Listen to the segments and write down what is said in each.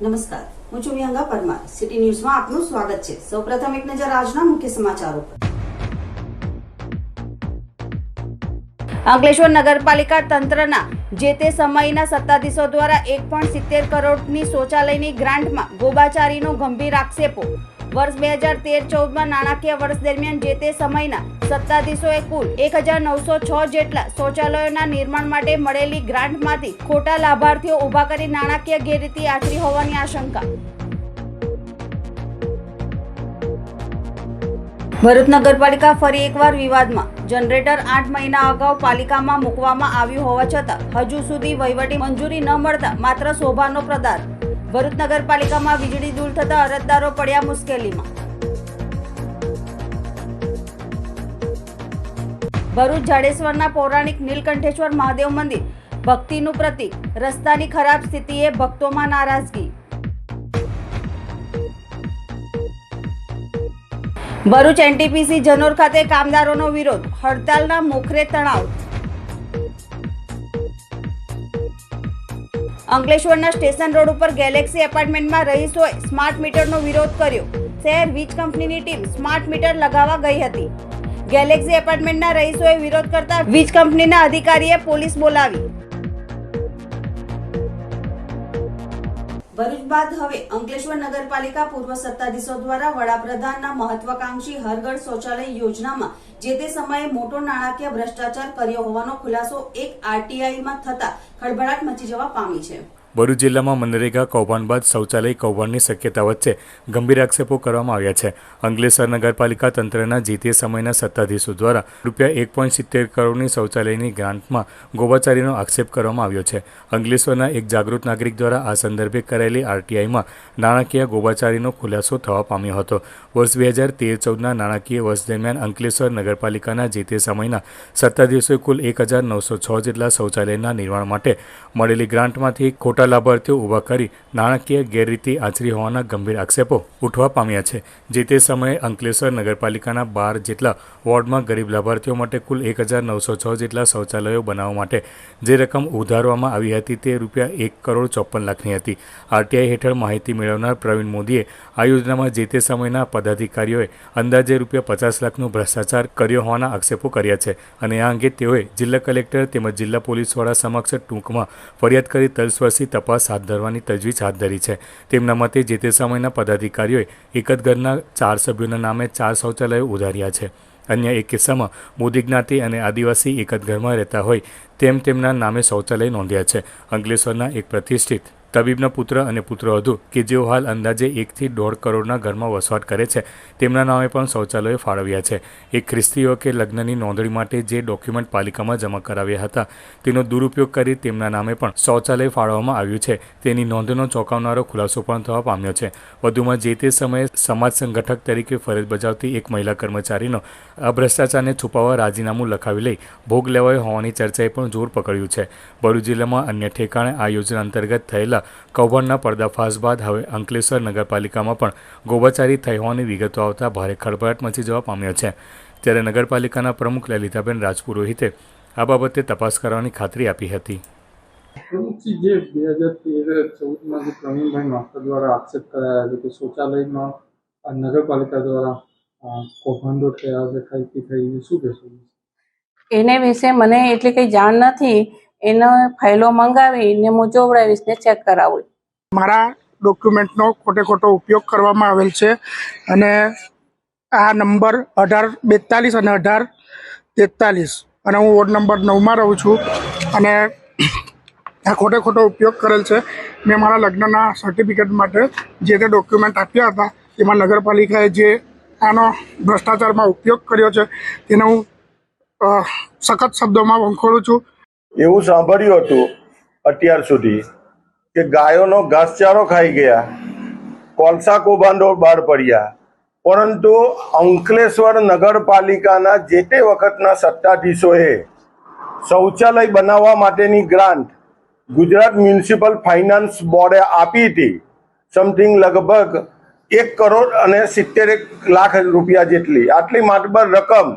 નમસ્કાર, હું છું વિહંગા પરમાર. સિટી ન્યૂઝમાં આપનું સ્વાગત છે. સૌપ્રથમ એક નજર આજના મુખ્ય સમાચારો પર. અંકલેશ્વર નગરપાલિકા તંત્રના જે તે સમયના સત્તાધીશો દ્વારા 1.70 કરોડની શૌચાલયની ગ્રાન્ટમાં ગોબાચારીનો ગંભીર આક્ષેપો. વર્ષ 2013-14માં નાણાકીય વર્ષ દરમિયાન જે તે સમયના સત્તાધીશોએ કુલ 1906 જેટલા શૌચાલયોના નિર્માણ માટે મળેલી ગ્રાન્ટમાંથી ખોટા લાભાર્થીઓ ઊભા કરી નાણાકીય ગેરરીતિ આચરી હોવાની આશંકા. ભરૂચ નગરપાલિકા ફરી એકવાર વિવાદમાં. જનરેટર 8 મહિના અગાઉ પાલિકામાં મૂકવામાં આવ્યું હોવા છતાં હજુ સુધી વહીવટી મંજૂરી ન મળતા માત્ર શોભાનો પ્રદાર. ભરૂચ નગરપાલિકામાં વીજળી દૂર થતા અરજદારો પડ્યા મુશ્કેલીમાં. ભરૂચ જાડેશ્વરના પૌરાણિક નીલકંઠેશ્વર મહાદેવ મંદિર ભક્તિનું પ્રતીક. રસ્તાની ખરાબ સ્થિતિએ ભક્તોમાં નારાજગી. ભરૂચ એનટીપીસી જનોર ખાતે કામદારોનો વિરોધ. હડતાલના મોખરે તણાવ. અંકલેશ્વરના સ્ટેશન રોડ ઉપર ગેલેક્સી એપાર્ટમેન્ટમાં રહીશોએ સ્માર્ટ મીટરનો વિરોધ કર્યો. શહેર વીજ કંપનીની ટીમ સ્માર્ટ મીટર લગાવવા ગઈ હતી. ગેલેક્સી એપાર્ટમેન્ટના રહીશોએ વિરોધ કરતા વીજ કંપનીના અધિકારીએ પોલીસ બોલાવી. ભરૂચ બાદ હવે અંકલેશ્વર નગરપાલિકા પૂર્વ સત્તાધીશો દ્વારા વડાપ્રધાનના મહત્વાકાંક્ષી હર ઘર શૌચાલય યોજનામાં જે તે સમયે મોટો નાણાકીય ભ્રષ્ટાચાર કર્યો હોવાનો ખુલાસો એક આરટીઆઈમાં થતા ખળભળાટ મચી જવા પામી છે. ભરૂચ જિલ્લામાં મનરેગા કૌભાંડ બાદ શૌચાલય કૌભાંડની શક્યતા વચ્ચે ગંભીર આક્ષેપો કરવામાં આવ્યા છે. અંકલેશ્વર નગરપાલિકા તંત્રના જે તે સમયના સત્તાધીશો દ્વારા ₹1.70 કરોડની શૌચાલયની ગ્રાન્ટમાં ગોબાચારીનો આક્ષેપ કરવામાં આવ્યો છે. અંકલેશ્વરના એક જાગૃત નાગરિક દ્વારા આ સંદર્ભે કરાયેલી આરટીઆઈમાં નાણાકીય ગોબાચારીનો ખુલાસો થવા પામ્યો હતો. વર્ષ 2013-14ના નાણાકીય વર્ષ દરમિયાન અંકલેશ્વર નગરપાલિકાના જે તે સમયના સત્તાધીશોએ કુલ 1906 જેટલા શૌચાલયના નિર્માણ માટે મળેલી ગ્રાન્ટમાંથી ખોટા લાભાર્થીઓ ઊભા કરી નાણાકીય ગેરરીતિ આચરી હોવાના ગંભીર આક્ષેપો ઉઠવા પામ્યા છે. જે તે સમયે અંકલેશ્વર નગરપાલિકાના 12 જેટલા વોર્ડમાં ગરીબ લાભાર્થીઓ માટે કુલ 1906 જેટલા શૌચાલયો બનાવવા માટે જે રકમ ઉધારવામાં આવી હતી તે ₹1,54,00,000ની હતી. આરટીઆઈ હેઠળ માહિતી મેળવનાર પ્રવીણ મોદીએ આ યોજનામાં જે તે સમયના પદાધિકારીઓએ અંદાજે ₹50 લાખનો ભ્રષ્ટાચાર કર્યો હોવાના આક્ષેપો કર્યા છે અને આ અંગે તેઓએ જિલ્લા કલેક્ટર તેમજ જિલ્લા પોલીસ વડા સમક્ષ ટૂંકમાં ફરિયાદ કરી તલસ્પર્શી તપાસ હાથ ધરવાની તજવીજ હાથ ધરી છે. તેમના મતે જે તે સમયના પદાધિકારીઓએ એક જ ઘરના 4 સભ્યોના નામે 4 શૌચાલયો ઉધાર્યા છે. અન્ય એક કિસ્સામાં મોદી જ્ઞાતિ અને આદિવાસી એક જ ઘરમાં રહેતા હોય તેમ તેમના નામે શૌચાલય નોંધ્યા છે. અંકલેશ્વરના એક પ્રતિષ્ઠિત તબીબના પુત્ર અને પુત્રવધુ કે જેઓ હાલ અંદાજે 1 થી 1.5 કરોડના ઘરમાં વસવાટ કરે છે તેમના નામે પણ શૌચાલયો ફાળવ્યા છે. એક ખ્રિસ્તી યુવકે લગ્નની નોંધણી માટે જે ડોક્યુમેન્ટ પાલિકામાં જમા કરાવ્યા હતા તેનો દુરુપયોગ કરી તેમના નામે પણ શૌચાલય ફાળવવામાં આવ્યું છે તેની નોંધનો ચોંકાવનારો ખુલાસો પણ થવા પામ્યો છે. વધુમાં જે તે સમયે સમાજ સંગઠક તરીકે ફરજ બજાવતી એક મહિલા કર્મચારીનો આ ભ્રષ્ટાચારને છુપાવવા રાજીનામું લખાવી લઈ ભોગ લેવાયો હોવાની ચર્ચાએ પણ જોર પકડ્યું છે. ભરૂચ જિલ્લામાં અન્ય ઠેકાણે આ યોજના અંતર્ગત થયેલા કૌભાંડના પર્દાફાશ બાદ હવે અંકલેશ્વર નગરપાલિકામાં પણ ગોબાચારી થઈ હોવાની વિગતો આવતા ભારે ખળભળાટ મચી જવા પામ્યો છે. ત્યારે નગરપાલિકાના પ્રમુખ લલિતાબેન રાજપુરોહિતે આ બાબતે તપાસ કરવાની ખાતરી આપી હતી. પ્રમુખજી, જે 2013-14માં જે પ્રવીણભાઈ માસ્ટર દ્વારા આક્ષેપ કરાયા છે કે શૌચાલયમાં નગરપાલિકા દ્વારા કૌભાંડો થયા છે, ખાઈથી થઈ, શું કહેશો? એને વિશે મને એટલી કંઈ જાણ નથી. એનો ફાઇલો મંગાવીને હું જોવડાવીશ ને ચેક કરાવું. મારા ડોક્યુમેન્ટનો ખોટો ઉપયોગ કરવામાં આવેલ છે અને આ નંબર 1842 અને 1843 અને હું વોર્ડ નંબર 9માં રહું છું અને આ ખોટો ઉપયોગ કરેલ છે. મેં મારા લગ્નના સર્ટિફિકેટ માટે જે તે ડોક્યુમેન્ટ આપ્યા હતા એમાં નગરપાલિકાએ જે આનો ભ્રષ્ટાચારમાં ઉપયોગ કર્યો છે તેને હું સખત શબ્દોમાં વંખોળું છું. એવું સાંભળ્યું હતું અત્યાર સુધી કે ગાયોનો ઘાસચારો ખાઈ ગયા, કોલસા કૌભાંડો બહાર પડ્યા, પરંતુ અંકલેશ્વર નગરપાલિકાના જે તે વખતના સત્તાધીશોએ શૌચાલય બનાવવા માટેની ગ્રાન્ટ ગુજરાત મ્યુનિસિપલ ફાઇનાન્સ બોર્ડે આપી હતી. સમથિંગ લગભગ ₹1,70,00,000 જેટલી. આટલી માતબર રકમ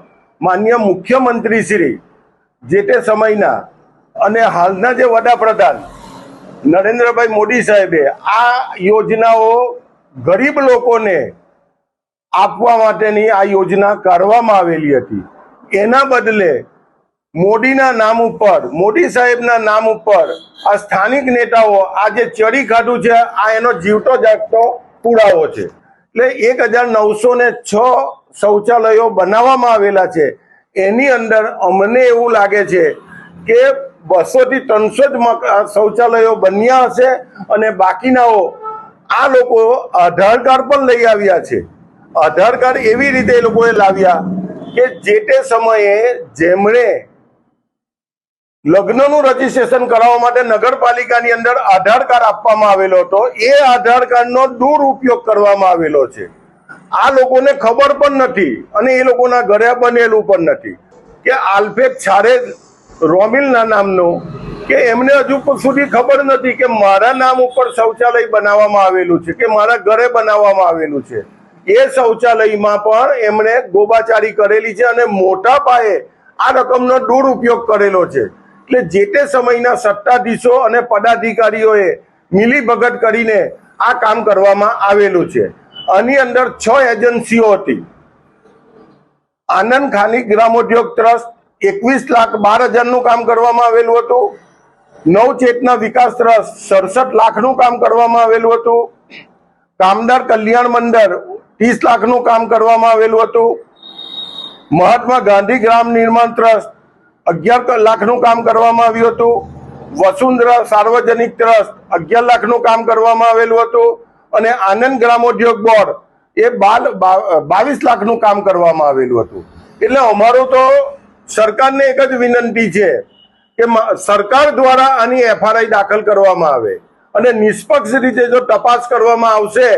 માન્ય મુખ્યમંત્રી શ્રી જે તે સમયના અને હાલના જે વડાપ્રધાન નરેન્દ્રભાઈ મોદી સાહેબે આ યોજનાઓ ગરીબ લોકોને આપવા માટેની આ યોજના કરવામાં આવેલી હતી. એના બદલે મોદીના નામ ઉપર, મોદી સાહેબના નામ ઉપર આ સ્થાનિક નેતાઓ આ જે ચડી કાઢું છે, આ એનો જીવતો જાગતો પુરાવો છે. એટલે 1906 શૌચાલયો બનાવવામાં આવેલા છે. એની અંદર અમને એવું લાગે છે કે 200 થી 300 જ શૌચાલયો બન્યા હશે અને બાકીનાઓ આ લોકો આધાર કાર્ડ પણ લઈ આવ્યા છે. આધાર કાર્ડ એવી રીતે એ લોકોએ લાવ્યા કે જે તે સમયે જેમણે લગ્નનું રજીસ્ટ્રેશન કરાવવા માટે નગરપાલિકાની અંદર આધાર કાર્ડ આપવામાં આવેલો હતો, એ આધાર કાર્ડનો દુરુપયોગ કરવામાં આવેલો છે. આ લોકોને ખબર પણ નથી અને એ લોકોના ઘરે બનેલું પણ નથી કે આલ્ફેક છારેજ રોમિલના નામનું, કે એમને હજુ સુધી ખબર નથી કે મારા નામ ઉપર શૌચાલય બનાવવામાં આવેલું છે કે મારા ઘરે બનાવવામાં આવેલું છે. એ શૌચાલયમાં પણ એમણે ગોબાચારી કરેલી છે અને મોટા પાયે આ રકમનો દુરુપયોગ કરેલો છે. એટલે જે તે સમયના સત્તાધીશો અને પદાધિકારીઓએ મિલીભગત કરીને આ કામ કરવામાં આવેલું છે. આની અંદર 6 એજન્સીઓ હતી. આનંદ ખાની ગ્રામોદ્યોગ ટ્રસ્ટ 21,12,000 કામ કરવામાં આવેલું હતું. નવચેતના વિકાસ ટ્રસ્ટ 67 લાખનું કામ કરવામાં આવેલું હતું. કામદાર કલ્યાણ મંડળ 30 લાખનું કામ કરવામાં આવેલું હતું. મહાત્મા ગાંધી ગ્રામ નિર્માણ ટ્રસ્ટ 11 લાખનું કામ કરવામાં આવ્યું હતું. વસુંધરા સાર્વજનિક ટ્રસ્ટ 11 લાખનું કામ કરવામાં આવેલું હતું અને આનંદ ગ્રામોદ્યોગ બોર્ડ એ 22 લાખનું કામ કરવામાં આવેલું હતું. એટલે અમારું તો સરકારને એક જ વિનંતી છે કે સરકાર દ્વારા આની FRI દાખલ કરવામાં આવે અને નિષ્પક્ષ રીતે જો તપાસ કરવામાં આવશે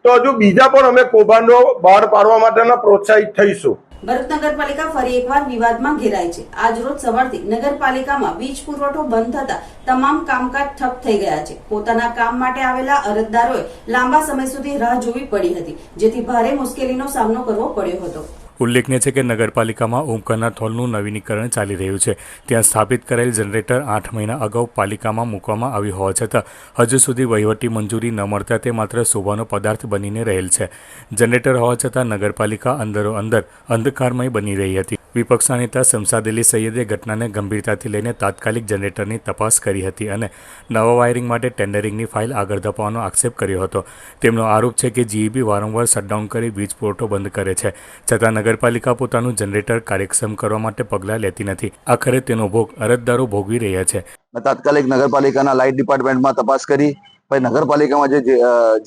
તો હજુ બીજા પણ અમે કૌભાંડો બહાર પાડવા માટેના પ્રોત્સાહિત થઈશું. ભરૂચ નગરપાલિકા ફરી એકવાર વિવાદમાં ઘેરાય છે. આજ રોજ સવારથી નગરપાલિકામાં વીજ પુરવઠો બંધ થતા તમામ કામકાજ ઠપ થઈ ગયા છે. પોતાના કામ માટે આવેલા અરજદારોએ લાંબા સમય સુધી રાહ જોવી પડી હતી, જેથી ભારે મુશ્કેલીનો સામનો કરવો પડ્યો હતો. ઉલ્લેખનીય છે કે નગરપાલિકામાં ઓમકારનાથ હોલનું નવીનીકરણ ચાલી રહ્યું છે. ત્યાં સ્થાપિત કરાયેલ જનરેટર 8 મહિના અગાઉ પાલિકામાં મૂકવામાં આવ્યું હોવા છતાં હજુ સુધી વહીવટી મંજૂરી ન મળતા તે માત્ર શોભાનો પદાર્થ બનીને રહેલ છે. જનરેટર હોવા છતાં નગરપાલિકા અંદરો અંદર અંધકારમય બની રહી હતી. વિપક્ષના નેતા શમશાદ અલી સૈયદે ઘટનાને ગંભીરતાથી લઈને તાત્કાલિક જનરેટરની તપાસ કરી હતી અને નવા વાયરિંગ માટે ટેન્ડરિંગની ફાઇલ આગળ ધપાવવાનો આક્ષેપ કર્યો હતો. તેમનો આરોપ છે કે GEB વારંવાર શટડાઉન કરી વીજ પુરવઠો બંધ કરે છે, છતાં નગરપાલિકા પોતાનું જનરેટર કાર્યક્ષમ કરવા માટે પગલાં લેતી નથી. આખરે તેનો ભોગ અરજદારો ભોગવી રહ્યા છે. તાત્કાલિક નગરપાલિકાના લાઇટ ડિપાર્ટમેન્ટમાં તપાસ કરી પછી નગરપાલિકામાં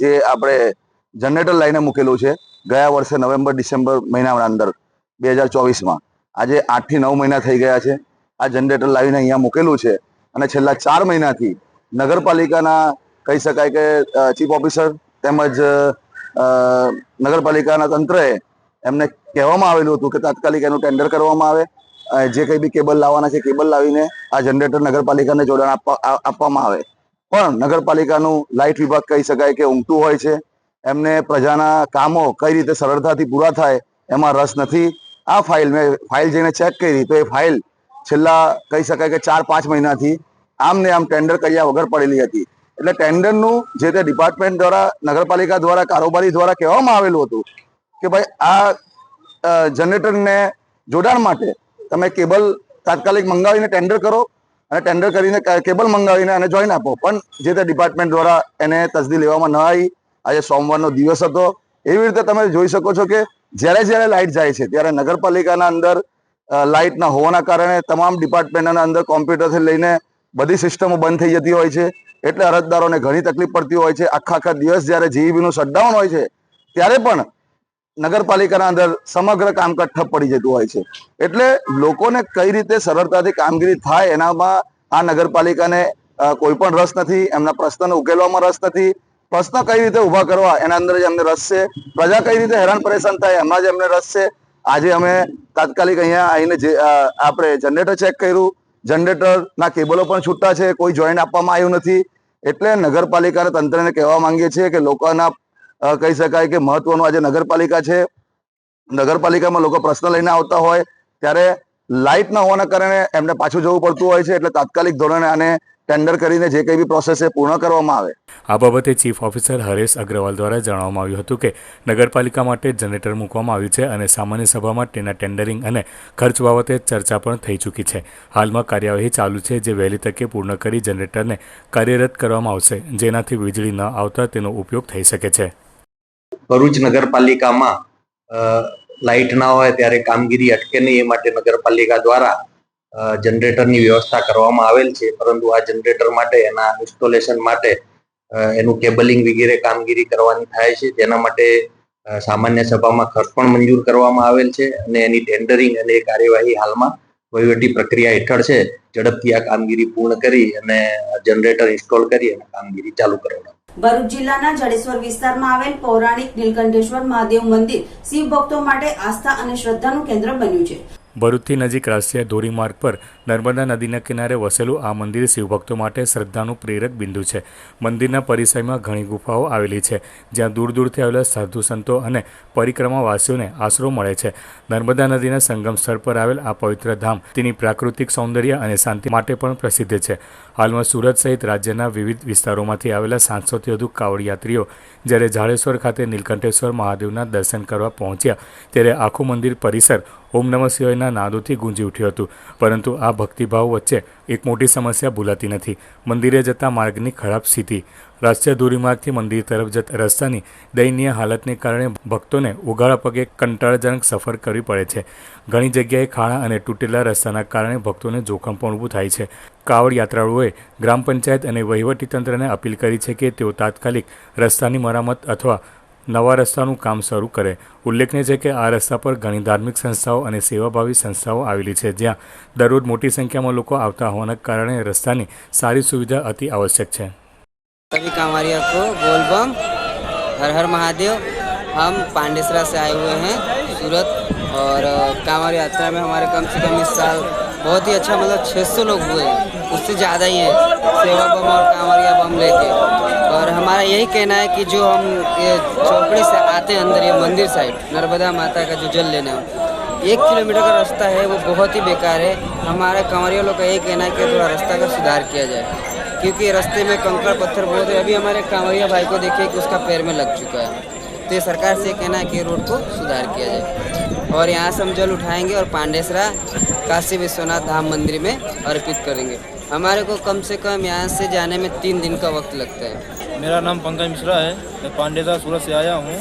જે આપણે જનરેટર લાઈને મૂકેલું છે ગયા વર્ષે નવેમ્બર-ડિસેમ્બર મહિનાના અંદર 2024માં, આજે 8 થી 9 મહિના થઈ ગયા છે. આ જનરેટર લાવીને અહીંયા મૂકેલું છે અને છેલ્લા 4 મહિનાથી નગરપાલિકાના કહી શકાય કે ચીફ ઓફિસર તેમજ નગરપાલિકાના તંત્રએ એમને કહેવામાં આવેલું હતું કે તાત્કાલિક એનું ટેન્ડર કરવામાં આવે, જે કંઈ બી કેબલ લાવવાના છે કેબલ લાવીને આ જનરેટર નગરપાલિકાને જોડાણ આપવામાં આવે. પણ નગરપાલિકાનું લાઇટ વિભાગ કહી શકાય કે ઊંઘતું હોય છે. એમને પ્રજાના કામો કઈ રીતે સરળતાથી પૂરા થાય એમાં રસ નથી. આ મેં ફાઇલ જઈને ચેક કરી તો એ ફાઇલ છેલ્લા કહી શકાય કે 4-5 મહિનાથી આમને આમ ટેન્ડર કર્યા વગર પડેલી હતી. એટલે ટેન્ડરનું જે તે ડિપાર્ટમેન્ટ દ્વારા નગરપાલિકા દ્વારા કારોબારી દ્વારા કહેવામાં આવેલું હતું કે ભાઈ આ જનરેટરને જોડાણ માટે તમે કેબલ તાત્કાલિક મંગાવીને ટેન્ડર કરો અને ટેન્ડર કરીને કેબલ મંગાવીને અને જોઈન આપો. પણ જે તે ડિપાર્ટમેન્ટ દ્વારા એને તસદી લેવામાં ન આવી. આજે સોમવારનો દિવસ હતો. એવી રીતે તમે જોઈ શકો છો કે જ્યારે લાઇટ જાય છે ત્યારે નગરપાલિકાના અંદર લાઇટ ના હોવાના કારણે તમામ ડિપાર્ટમેન્ટના અંદર કોમ્પ્યુટરથી લઈને બધી સિસ્ટમો બંધ થઈ જતી હોય છે. એટલે અરજદારોને ઘણી તકલીફ પડતી હોય છે. આખા દિવસ જ્યારે GEBનું શટડાઉન હોય છે ત્યારે પણ નગરપાલિકાના અંદર સમગ્ર કામકાજ ઠપ પડી જતું હોય છે. એટલે લોકોને કઈ રીતે સરળતાથી કામગીરી થાય એનામાં આ નગરપાલિકાને કોઈ પણ રસ નથી. એમના પ્રશ્નને ઉકેલવામાં રસ નથી. પ્રશ્ન કઈ રીતે ઉભા કરવા એના અંદર જ અમને રસ છે. પ્રજા કઈ રીતે હેરાન પરેશાન થાય એમાં જ અમને રસ છે. આજે અમે તાત્કાલિક અહીંયા આવીને આપણે જનરેટર ચેક કર્યું. જનરેટરના કેબલો પણ છૂટા છે, કોઈ જોઈન્ટ આપવામાં આવ્યું નથી. એટલે નગરપાલિકાના તંત્રને કહેવા માંગીએ છીએ કે લોકોના કહી શકાય કે મહત્વનું આજે નગરપાલિકા છે. નગરપાલિકામાં લોકો પ્રશ્ન લઈને આવતા હોય ત્યારે લાઇટ ન હોવાના કારણે એમને પાછું જવું પડતું હોય છે. એટલે તાત્કાલિક ધોરણે આને ટેન્ડર કરીને જે કંઈ બી પ્રોસેસ છે પૂર્ણ કરવામાં આવે. આ બાબતે ચીફ ઓફિસર હરેશ અગ્રવાલ દ્વારા જણાવવામાં આવ્યું હતું કે નગરપાલિકા માટે જનરેટર મૂકવામાં આવ્યું છે અને સામાન્ય સભામાં તેના ટેન્ડરિંગ અને ખર્ચ બાબતે ચર્ચા પણ થઈ ચૂકી છે. હાલમાં કાર્યવાહી ચાલુ છે, જે વહેલી તકે પૂર્ણ કરી જનરેટરને કાર્યરત કરવામાં આવશે, જેનાથી વીજળી ન આવતા તેનો ઉપયોગ થઈ શકે છે. ભરૂચ નગરપાલિકામાં લાઇટ ના હોય ત્યારે કામગીરી અટકે નહીં એ માટે નગરપાલિકા દ્વારા જનરેટરની વ્યવસ્થા કરવામાં આવેલ છે, પરંતુ આ જનરેટર માટે એના ઇન્સ્ટોલેશન માટે એનું કેબલિંગ વગેરે કામગીરી કરવાની થાય છે. તેના માટે સામાન્ય સભામાં ખર્ચ પણ મંજૂર કરવામાં આવેલ છે અને એની ટેન્ડરિંગ અને કાર્યવાહી હાલમાં વહીવટી પ્રક્રિયા હેઠળ છે. ઝડપથી આ કામગીરી પૂર્ણ કરી અને જનરેટર ઇન્સ્ટોલ કરી અને કામગીરી ચાલુ કરવાની. ભરૂચ જિલ્લાના જડેશ્વર વિસ્તારમાં આવેલ પૌરાણિક નીલકંઠેશ્વર મહાદેવ મંદિર શિવ ભક્તો માટે આસ્થા અને શ્રદ્ધાનું કેન્દ્ર બન્યું છે. ભરૂચથી નજીક રાષ્ટ્રીય ધોરીમાર્ગ પર નર્મદા નદીના કિનારે વસેલું આ મંદિર શિવભક્તો માટે શ્રદ્ધાનું પ્રેરક બિંદુ છે. મંદિરના પરિસરમાં ઘણી ગુફાઓ આવેલી છે, જ્યાં દૂર દૂરથી આવેલા સાધુ સંતો અને પરિક્રમાવાસીઓને આશરો મળે છે. નર્મદા નદીના સંગમ સ્થળ પર આવેલ આ પવિત્ર ધામ તેની પ્રાકૃતિક સૌંદર્ય અને શાંતિ માટે પણ પ્રસિદ્ધ છે. હાલમાં સુરત સહિત રાજ્યના વિવિધ વિસ્તારોમાંથી આવેલા 700થી વધુ કાવડ યાત્રીઓ જ્યારે જાડેશ્વર ખાતે નીલકંઠેશ્વર મહાદેવના દર્શન કરવા પહોંચ્યા, ત્યારે આખું મંદિર પરિસર ઓમ નમઃ શિવાયના નાદોથી ગુંજી ઉઠ્યું હતું. પરંતુ આ ભક્તિભાવ વચ્ચે એક મોટી સમસ્યા ભૂલાતી નથી: મંદિરે જતા માર્ગની ખરાબ સ્થિતિ. રાષ્ટ્રીય ધોરીમાર્ગથી મંદિર તરફ જતા રસ્તાની દયનીય હાલતને કારણે ભક્તોને ઉઘાડા પગે કંટાળાજનક સફર કરવી પડે છે. ઘણી જગ્યાએ ખાડા અને તૂટેલા રસ્તાના કારણે ભક્તોને જોખમ પણ ઊભું થાય છે. કાવડ યાત્રાળુઓએ ગ્રામ પંચાયત અને વહીવટીતંત્રને અપીલ કરી છે કે તેઓ તાત્કાલિક રસ્તાની મરામત અથવા નવા રસ્તાનું કામ શરૂ કરે. ઉલ્લેખનીય છે કે આ રસ્તા પર ઘણી ધાર્મિક સંસ્થાઓ અને સેવાભાવી સંસ્થાઓ આવેલી છે, જ્યાં દરરોજ મોટી સંખ્યામાં લોકો આવતા હોવાના કારણે રસ્તાની સારી સુવિધા અતિ આવશ્યક છે. सभी कांवरिया को बोल बम, हर हर महादेव. हम पांडेसरा से आए हुए हैं सूरत, और कांवर यात्रा में हमारे कम से कम इस साल बहुत ही अच्छा, मतलब 600 लोग हुए हैं, उससे ज़्यादा ही है, सेवा बम और कांवरिया बम लेके. और हमारा यही कहना है कि जो हम ये चौकड़ी से आते हैं अंदर, ये मंदिर साइड नर्मदा माता का जो जल लेना है, 1 किलोमीटर का रास्ता है, वो बहुत ही बेकार है. हमारे कांवरिया लोग का यही कहना है कि थोड़ा रास्ता का सुधार किया जाए, क्योंकि रास्ते में कंकड़ पत्थर बहुत है. अभी हमारे कांवरिया भाई को देखिए कि उसका पैर में लग चुका है. तो ये सरकार से कहना है कि रोड को सुधार किया जाए, और यहाँ से हम जल उठाएंगे और पांडेसरा काशी विश्वनाथ धाम मंदिर में अर्पित करेंगे. हमारे को कम से कम यहाँ से जाने में 3 दिन का वक्त लगता है. मेरा नाम पंकज मिश्रा है. मैं पांडेसरा सूरत से आया हूँ.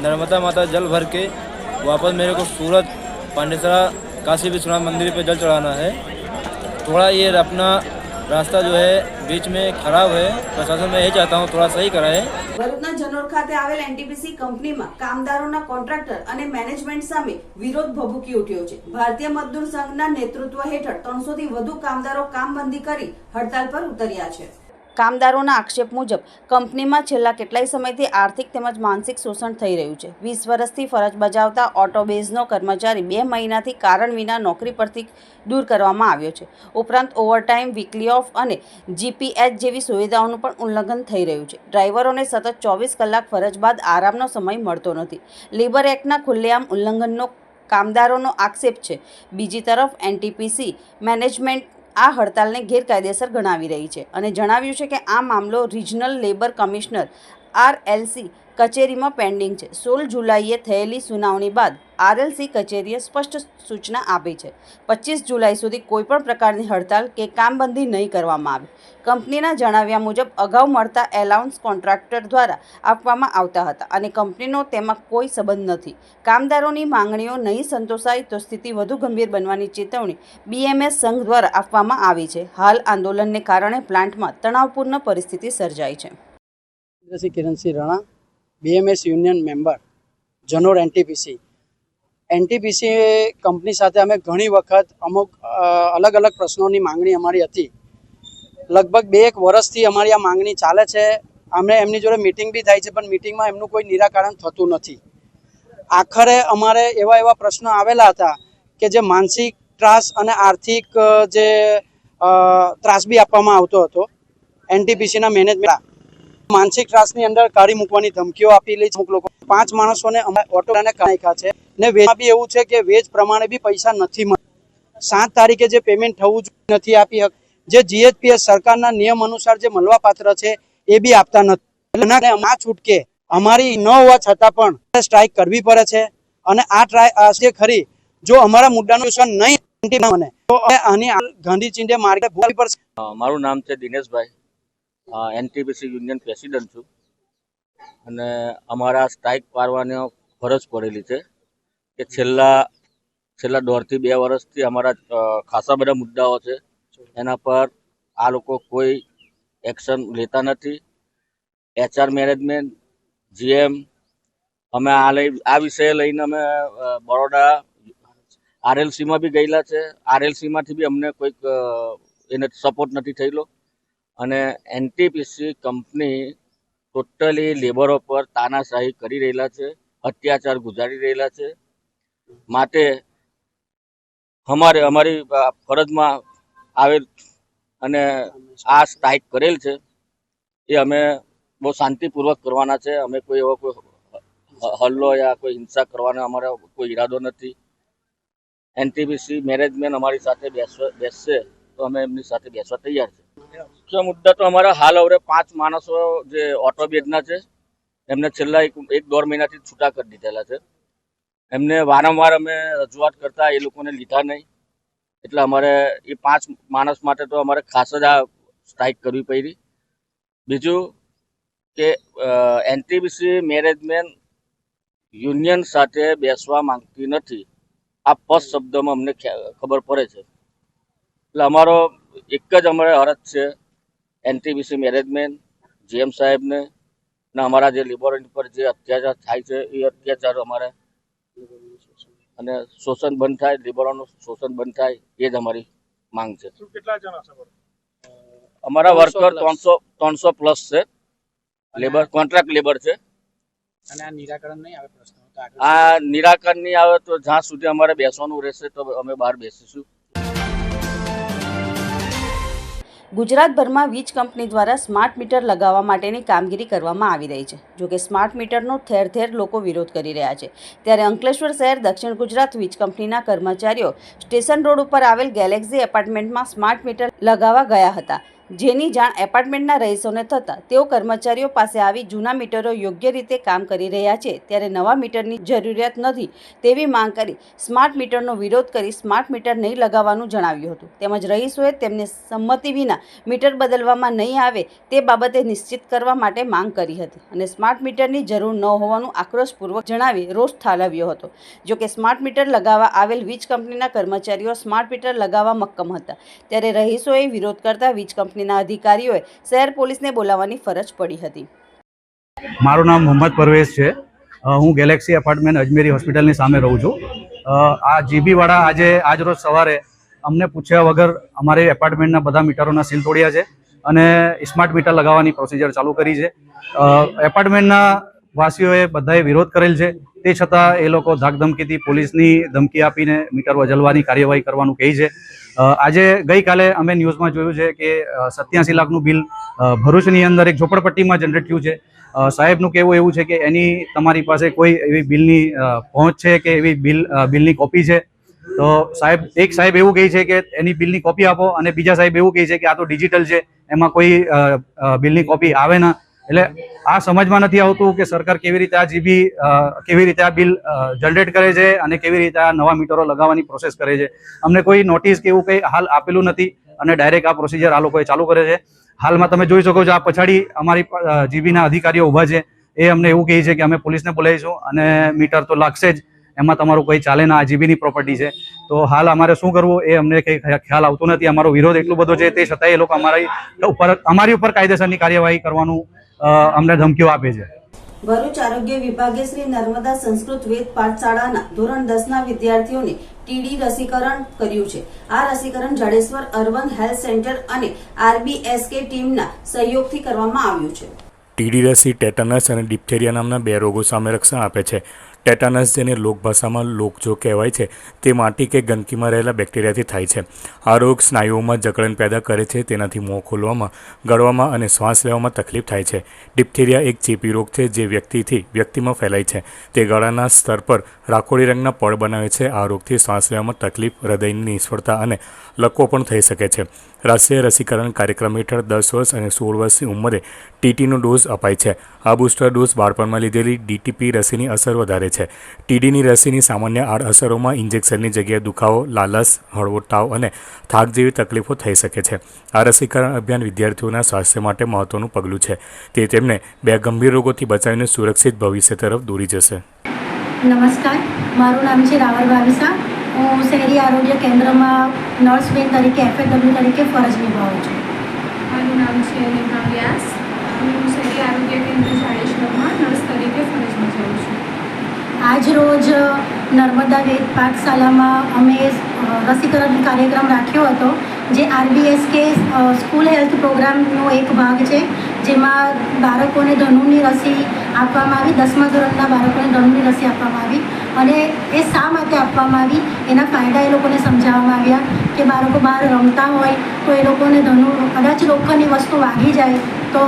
नर्मदा माता जल भर के वापस मेरे को सूरत पांडेसरा काशी विश्वनाथ मंदिर पे जल चढ़ाना है. थोड़ा ये अपना रास्ता जो है बीच में खराब है. प्रशासन में यही चाहता हूँ थोड़ा सही कराए. ભરૂચના જનોર ખાતે આવેલ એનટીપીસી કંપનીમાં કામદારોના કોન્ટ્રાક્ટર અને મેનેજમેન્ટ સામે વિરોધ ભભૂકી ઉઠ્યો છે. ભારતીય મજદૂર સંઘના નેતૃત્વ હેઠળ 300 થી વધુ કામદારો કામબંધી કરી હડતાલ પર ઉતર્યા છે. કામદારોના આક્ષેપ મુજબ કંપનીમાં છેલ્લા કેટલાય સમયથી આર્થિક તેમજ માનસિક શોષણ થઈ રહ્યું છે. 20 વર્ષથી ફરજ બજાવતા ઓટોબેઝનો કર્મચારી 2 મહિનાથી કારણ વિના નોકરી પરથી દૂર કરવામાં આવ્યો છે. ઉપરાંત ઓવરટાઈમ, વીકલી ઓફ અને જીપીએચ જેવી સુવિધાઓનું પણ ઉલ્લંઘન થઈ રહ્યું છે. ડ્રાઈવરોને સતત 24 કલાક ફરજ બાદ આરામનો સમય મળતો નથી. લેબર એક્ટના ખુલ્લેઆમ ઉલ્લંઘનનો કામદારોનો આક્ષેપ છે. બીજી તરફ એનટીપીસી મેનેજમેન્ટ આ હડતાલને ગેરકાયદેસર ગણાવી રહી છે અને જણાવ્યું છે કે આ મામલો રિજનલ લેબર કમિશનર RLC કચેરીમાં પેન્ડિંગ છે. 16 જુલાઈએ થયેલી સુનાવણી બાદ RLC કચેરીએ સ્પષ્ટ સૂચના આપી છે. 25 જુલાઈ સુધી કોઈપણ પ્રકારની હડતાલ કે કામબંધી નહીં કરવામાં આવે. કંપનીના જણાવ્યા મુજબ અગાઉ મળતા એલાઉન્સ કોન્ટ્રાક્ટર દ્વારા આપવામાં આવતા હતા અને કંપનીનો તેમાં કોઈ સંબંધ નથી. કામદારોની માંગણીઓ નહીં સંતોષાય તો સ્થિતિ વધુ ગંભીર બનવાની ચેતવણી BMS સંઘ દ્વારા આપવામાં આવી છે. હાલ આંદોલનને કારણે પ્લાન્ટમાં તણાવપૂર્ણ પરિસ્થિતિ સર્જાઈ છે. Kiransinh Rana, BMS union member, Janor NTPC company સાથે અમે ઘણી વખત અમુક અલગ અલગ પ્રશ્નોની માંગણી અમારી હતી. લગભગ 2-1 વર્ષથી અમારી આ માંગણી ચાલે છે. અમે એમની જોડે મિટિંગ બી થાય છે, પણ મિટિંગમાં એમનું કોઈ નિરાકરણ થતું નથી. આખરે અમારે એવા પ્રશ્નો આવેલા હતા કે જે માનસિક ત્રાસ અને આર્થિક જે ત્રાસ બી આપવામાં આવતો હતો. એનટીપીસીના મેનેજમેન્ટ માનસિક ત્રાસની અંદર કાઢી મૂકવાની ધમકીઓ આપી લે છે. અમુક લોકો 5 માણસોને અમે ઓટોને નાખ્યા છે ને વેજ બી એવું છે કે વેજ પ્રમાણે બી પૈસા નથી મળતા. 7 તારીખે જે પેમેન્ટ થવું જોઈએ નથી આપી જે જીએચપીએસ સરકારના નિયમ અનુસાર જે મળવાપાત્ર છે એ બી આપતા નથી. આ છૂટકે અમારી ન હોવા છતાં પણ સ્ટ્રાઇક કરવી પડે છે અને આ જે ખરી જો અમારા મુદ્દાનું નહીં મને તો આની ગાંધી ચિંધ્ય માર્ગે ભોગવવી પડશે. મારું નામ છે દિનેશભાઈ, એનટીપીસી યુનિયન પ્રેસિડન્ટ છું અને અમારા સ્ટ્રાઇક પાડવાની ફરજ પડેલી છે કે છેલ્લા 1.5 થી 2 વર્ષથી અમારા ખાસા બધા મુદ્દાઓ છે, એના પર આ લોકો કોઈ એક્શન લેતા નથી. HR મેનેજમેન્ટ, GM, અમે આ વિષય લઈને અમે બરોડા RLCમાં બી ગયેલા છે. RLCમાંથી બી અમને કોઈક એને સપોર્ટ નથી થયેલો અને એનટીપીસી કંપની ટોટલી લેબરો પર તાનાશાહી કરી રહેલા છે, અત્યાચાર ગુજારી રહેલા છે. માટે અમારી ફરજમાં આવેલ અને આ સ્ટ્રાઇક કરેલ છે એ અમે બહુ શાંતિપૂર્વક કરવાના છે. અમે કોઈ એવો કોઈ હલ્લો યા કોઈ હિંસા કરવાનો અમારો કોઈ ઈરાદો નથી. એનટીપીસી મેનેજમેન્ટ અમારી સાથે બેસશે તો અમે એમની સાથે બેસવા તૈયાર છે. મુખ્ય મુદ્દા તો અમારા હાલ હવે 5 માણસો જે ઓટો બેડના છે એમને છેલ્લા 1-1.5 મહિનાથી છૂટા કરી દીધેલા છે. એમને વારંવાર અમે રજૂઆત કરતા એ લોકોને લીધા નહીં, એટલે અમારે એ 5 માણસ માટે તો અમારે ખાસ જ આ સ્ટ્રાઇક કરવી પડી. બીજું કે એનટીપીસી મેનેજમેન્ટ યુનિયન સાથે બેસવા માંગતી નથી, આ ફર્સ્ટ શબ્દમાં અમને ખબર પડે છે. એટલે અમારો એક જ અમારે અરજ છે એનટીપીસી મેનેજમેન્ટ, GM સાહેબને અને અમારા જે લેબોરેટરી પર જે અત્યાચાર થાય છે એ અત્યાચાર અમારે અને શોષણ બંધ થાય, લેબરોનું શોષણ બંધ થાય એ જ અમારી માંગ છે. અમારા વર્કર 300 પ્લસ છે, લેબર કોન્ટ્રાક્ટ લેબર છે. અને આ નિરાકરણ નહીં આવે પ્રશ્નો આ નિરાકરણ નહીં આવે તો જ્યાં સુધી અમારે બેસવાનું રહેશે તો અમે બહાર બેસીશું. ગુજરાતભરમાં વીજ કંપની દ્વારા સ્માર્ટ મીટર લગાવવા માટેની કામગીરી કરવામાં આવી રહી છે. જોકે સ્માર્ટ મીટરનો ઠેર ઠેર લોકો વિરોધ કરી રહ્યા છે. ત્યારે અંકલેશ્વર શહેર દક્ષિણ ગુજરાત વીજ કંપનીના કર્મચારીઓ સ્ટેશન રોડ ઉપર આવેલ ગેલેક્સી એપાર્ટમેન્ટમાં સ્માર્ટ મીટર લગાવવા ગયા હતા, જેની જાણ એપાર્ટમેન્ટના રહીશોને થતાં તેઓ કર્મચારીઓ પાસે આવી જૂના મીટરો યોગ્ય રીતે કામ કરી રહ્યા છે ત્યારે નવા મીટરની જરૂરિયાત નથી તેવી માંગ કરી સ્માર્ટ મીટરનો વિરોધ કરી સ્માર્ટ મીટર નહીં લગાવવાનું જણાવ્યું હતું. તેમજ રહીશોએ તેમની સંમતિ વિના મીટર બદલવામાં નહીં આવે તે બાબતે નિશ્ચિત કરવા માટે માંગ કરી હતી અને સ્માર્ટ મીટરની જરૂર ન હોવાનું આક્રોશપૂર્વક જણાવી રોષ ઠાલવ્યો હતો. જોકે સ્માર્ટ મીટર લગાવવા આવેલ વીજ કંપનીના કર્મચારીઓ સ્માર્ટ મીટર લગાવવા મક્કમ હતા, ત્યારે રહીશોએ વિરોધ કરતા વીજ કંપનીના અધિકારીઓએ શહેર પોલીસને બોલાવવાની ફરજ પડી હતી. મારું નામ મોહમ્મદ પરવેઝ છે. હું ગેલેક્સી એપાર્ટમેન્ટ અજમેરી હોસ્પિટલની સામે રહું છું. આ જીબીવાળા આજ રોજ સવારે અમને પૂછ્યા વગર અમારે એપાર્ટમેન્ટના બધા મીટરોના સીલ તોડ્યા છે અને સ્માર્ટ મીટર લગાવવાની પ્રોસિજર ચાલુ કરી છે. એપાર્ટમેન્ટના વાસીઓએ બધાએ વિરોધ કરેલ છે, તે છતાં એ લોકો ધાકધમકીથી પોલીસની ધમકી આપીને મીટર બદલવાની કાર્યવાહી કરવાનું કહે છે. આજે ગઈકાલે અમે ન્યૂઝમાં જોયું છે કે 87 લાખનું બિલ ભરૂચની અંદર એક ઝોપડપટ્ટીમાં જનરેટ થયું છે. સાહેબનું કહેવું એવું છે કે એની તમારી પાસે કોઈ એવી બિલની પહોંચ છે કે એવી બિલની કોપી છે? તો એક સાહેબ એવું કહે છે કે એની બિલની કોપી આપો અને બીજા સાહેબ એવું કહે છે કે આ તો ડિજિટલ છે, એમાં કોઈ બિલની કોપી આવે ના. એટલે આ સમજમાં નથી આવતું કે સરકાર કેવી રીતે આ બિલ જનરેટ કરે છે અને કેવી રીતે આ નવા મીટરો લગાવવાની પ્રોસેસ કરે છે. અમને કોઈ નોટિસ કે એવું કંઈ હાલ આપેલું નથી અને ડાયરેક્ટ આ પ્રોસિજર આ લોકોએ ચાલુ કરે છે. હાલમાં તમે જોઈ શકો છો આ પછાડી અમારી જીબીના અધિકારીઓ ઊભા છે, એ અમને એવું કહે છે કે અમે પોલીસને બોલાવીશું અને મીટર તો લાગશે જ, એમાં તમારું કંઈ ચાલે ના, આ જીબીની પ્રોપર્ટી છે. તો હાલ અમારે શું કરવું એ અમને કંઈ ખ્યાલ આવતો નથી. અમારો વિરોધ એટલો બધો છે તે છતાંય એ લોકો અમારી ઉપર કાયદેસરની કાર્યવાહી કરવાનું અમને ધમકીઓ આપે છે. ભરૂચ આરોગ્ય વિભાગે શ્રી નર્મદા સંસ્કૃત વેદ પાઠશાળાના ધોરણ 10ના વિદ્યાર્થીઓને ટીડી રસીકરણ કર્યું છે. આ રસીકરણ જાડેશ્વર અર્બન હેલ્થ સેન્ટર અને RBSK ટીમના સહયોગથી કરવામાં આવ્યું છે. ટીડી રસી ટેટનસ અને ડિપ્થેરિયા નામના 2 રોગો સામે રક્ષણ આપે છે. ટેટાનસ, જેને લોકભાષામાં લોકજો કહેવાય છે, તે માટી કે ગંદકીમાં રહેલા બેક્ટેરિયાથી થાય છે. આ રોગ સ્નાયુઓમાં જકડન પેદા કરે છે. તેનાથી મોં ખોલવામાં, ગળવામાં અને શ્વાસ લેવામાં તકલીફ થાય છે. ડિપ્થેરિયા એક ચેપી રોગ છે જે વ્યક્તિથી વ્યક્તિમાં ફેલાય છે. તે ગળાના સ્તર પર રાખોડી રંગના પડ બનાવે છે. આ રોગથી શ્વાસ લેવામાં તકલીફ, હૃદયની નિષ્ફળતા અને લકવો પણ થઈ શકે છે. રાષ્ટ્રીય રસીકરણ કાર્યક્રમ હેઠળ 10 વર્ષ અને 16 વર્ષની ઉંમરે ટીટીનો ડોઝ અપાય છે. આ બુસ્ટર ડોઝ બાળપણમાં લીધેલી ડીટીપી રસીની અસર વધારે છે. ટીડીની રસીની સામાન્ય આડઅસરોમાં ઇન્જેક્શનની જગ્યાએ દુખાવો, લાલાશ, હળવો તાવ અને થાક જેવી તકલીફો થઈ શકે છે. આ રસીકરણ અભિયાન વિદ્યાર્થીઓના સ્વાસ્થ્ય માટે મહત્વનું પગલું છે. તે તેમને 2 ગંભીર રોગોથી બચાવીને સુરક્ષિત ભવિષ્ય તરફ દોરી જશે. નમસ્કાર, મારું નામ છે રાવલ ભાવિસા. હું શહેરી આરોગ્ય કેન્દ્રમાં નર્સ બેન તરીકે FAW તરીકે ફરજ નિભાવું છું. મારું નામ છે નિભા વ્યાસ. હું શહેરી આરોગ્ય કેન્દ્ર જાડેશ્વરમાં નર્સ તરીકે ફરજ બજાવું છું. આજ રોજ નર્મદા વેદ પાઠશાલામાં અમે રસીકરણ કાર્યક્રમ રાખ્યો હતો, જે RBSK સ્કૂલ હેલ્થ પ્રોગ્રામનો એક ભાગ છે, જેમાં બાળકોને ધનુની રસી આપવામાં આવી. 10મા ધોરણના બાળકોને ધનુની રસી આપવામાં આવી અને એ શા માટે આપવામાં આવી એના ફાયદા એ લોકોને સમજાવવામાં આવ્યા કે બાળકો બહાર રમતા હોય તો એ લોકોને ધનુ કદાચ લોખંડની વસ્તુ વાગી જાય તો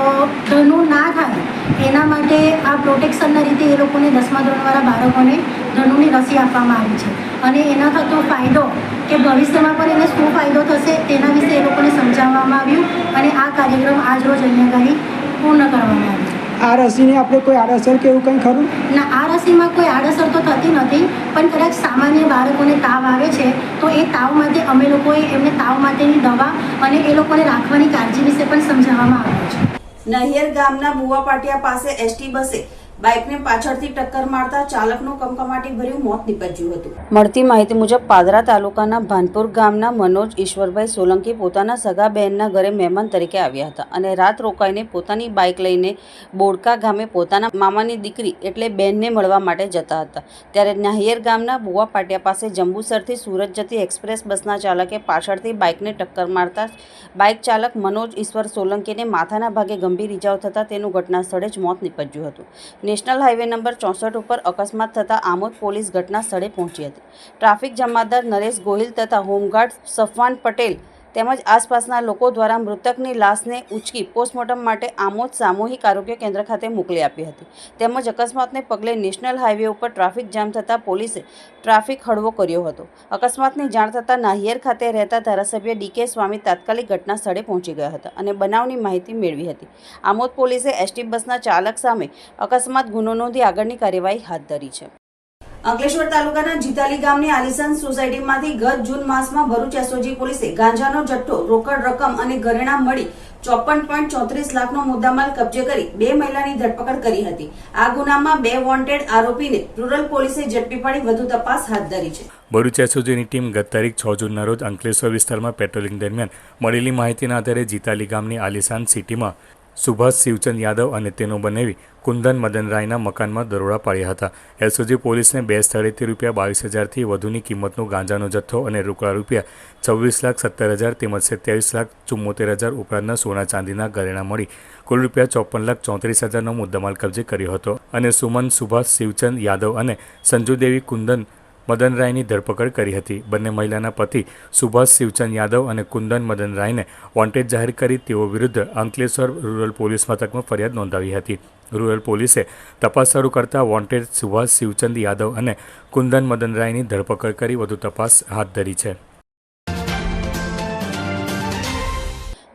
ધનુ ના થાય એના માટે આ પ્રોટેક્શનના રીતે એ લોકોને 10મા ધોરણવાળા બાળકોને ધનુની રસી આપવામાં આવી છે. અને એના થતો ફાયદો કે ભવિષ્યમાં પણ એને શું ફાયદો થશે તેના વિશે એ લોકોને સમજાવવામાં આવ્યું અને આ કાર્યક્રમ આજ રોજ અહીંયા આગળ પૂર્ણ કરવામાં આવ્યો. આ રસીની આપણે કોઈ આડઅસર કે એવું કંઈ ખરું? ના, આ રસીમાં કોઈ આડઅસર તો થતી નથી, પણ કદાચ સામાન્ય બાળકોને તાવ આવે છે તો એ તાવ માટે અમે લોકોએ એમને તાવ માટેની દવા અને એ લોકોને રાખવાની કાળજી વિશે પણ સમજાવવામાં આવ્યું છે. નહિયર ગામના બુવા પાટિયા પાસે એસટી બસે બાઇકને પાછળથી ટક્કર મારતા ચાલકનું કમકમાટી ભર્યું મોત નીપજ્યું હતું. મળતી માહિતી મુજબ પાદરા તાલુકાના ભાનપુર ગામના મનોજ ઈશ્વરભાઈ સોલંકી પોતાના સગા બહેનના ઘરે મહેમાન તરીકે આવ્યા હતા અને રાત રોકાઈને પોતાની બાઇક લઈને બોડકા ગામે પોતાના મામાની દીકરી એટલે બહેનને મળવા માટે જતા હતા. ત્યારે નાહિયર ગામના બુવા પાટિયા પાસે જંબુસરથી સુરત જતી એક્સપ્રેસ બસના ચાલકે પાછળથી બાઇકને ટક્કર મારતા બાઇક ચાલક મનોજ ઈશ્વર સોલંકીને માથાના ભાગે ગંભીર ઇજાઓ થતાં તેનું ઘટના સ્થળે જ મોત નીપજ્યું હતું. નેશનલ હાઈવે નંબર 64 ઉપર અકસ્માત થતાં આમોદ પોલીસ ઘટના સ્થળે પહોંચી હતી. ટ્રાફિક જમાદાર નરેશ ગોહિલ તથા હોમગાર્ડ સફવાન પટેલ તેમજ આસપાસના લોકો દ્વારા મૃતકની લાશને ઉંચકી પોસ્ટમોર્ટમ માટે આમોદ સામૂહિક આરોગ્ય કેન્દ્ર ખાતે મોકલી આપી હતી. તેમજ અકસ્માતને પગલે નેશનલ હાઈવે ઉપર ટ્રાફિક જામ થતાં પોલીસે ટ્રાફિક હળવો કર્યો હતો. અકસ્માતની જાણ થતાં નાહિયર ખાતે રહેતા ધારાસભ્ય DK સ્વામી તાત્કાલિક ઘટના સ્થળે પહોંચી ગયા હતા અને બનાવની માહિતી મેળવી હતી. આમોદ પોલીસે એસટી બસના ચાલક સામે અકસ્માત ગુનો નોંધી આગળની કાર્યવાહી હાથ ધરી છે. અંકલેશ્વર તાલુકાના જીતાલી ગામની આલિશાન સોસાયટીમાંથી ગત જૂન માસમાં ભરૂચ SOG પોલીસે ગાંજાનો જથ્થો, રોકડ રકમ અને ઘરેણા મળી 54.34 લાખનો મુદ્દામાલ કબજે કરી 2 મહિલાની ધરપકડ કરી હતી. આ ગુનામાં 2 વોન્ટેડ આરોપીને રૂરલ પોલીસે ઝડપી પાડી વધુ તપાસ હાથ ધરી છે. ભરૂચ SOGની ટીમ ગત તારીખ 6 જૂનના રોજ અંકલેશ્વર વિસ્તારમાં પેટ્રોલિંગ દરમિયાન મળેલી માહિતીના આધારે જીતાલી ગામની આલિશાન સિટીમાં સુભાષ શિવચંદ યાદવ અને તેનો બનેવી કુંદન મદન રાયના મકાનમાં દરોડા પાડ્યા હતા. SOG પોલીસને 2 સ્થળેથી ₹22,000થી વધુની કિંમતનો ગાંજાનો જથ્થો અને રોકડા ₹26,70,000 તેમજ ₹27,74,000 ઉપરાંતના સોના ચાંદીના ઘરેણા મળી કુલ ₹54,34,000નો મુદ્દામાલ કબજે કર્યો હતો અને સુમન સુભાષ શિવચંદ યાદવ અને સંજુદેવી કુંદન મદન રાયની ધરપકડ કરી હતી. બંને મહિલાના પતિ સુભાષ શિવચંદ યાદવ અને કુંદન મદન રાયને વોન્ટેડ જાહેર કરી તેઓ વિરુદ્ધ અંકલેશ્વર રૂરલ પોલીસ મથકમાં ફરિયાદ નોંધાવી હતી. રૂરલ પોલીસે તપાસ શરૂ કરતા વોન્ટેડ સુભાષ શિવચંદ યાદવ અને કુંદન મદન રાયની ધરપકડ કરી વધુ તપાસ હાથ ધરી છે.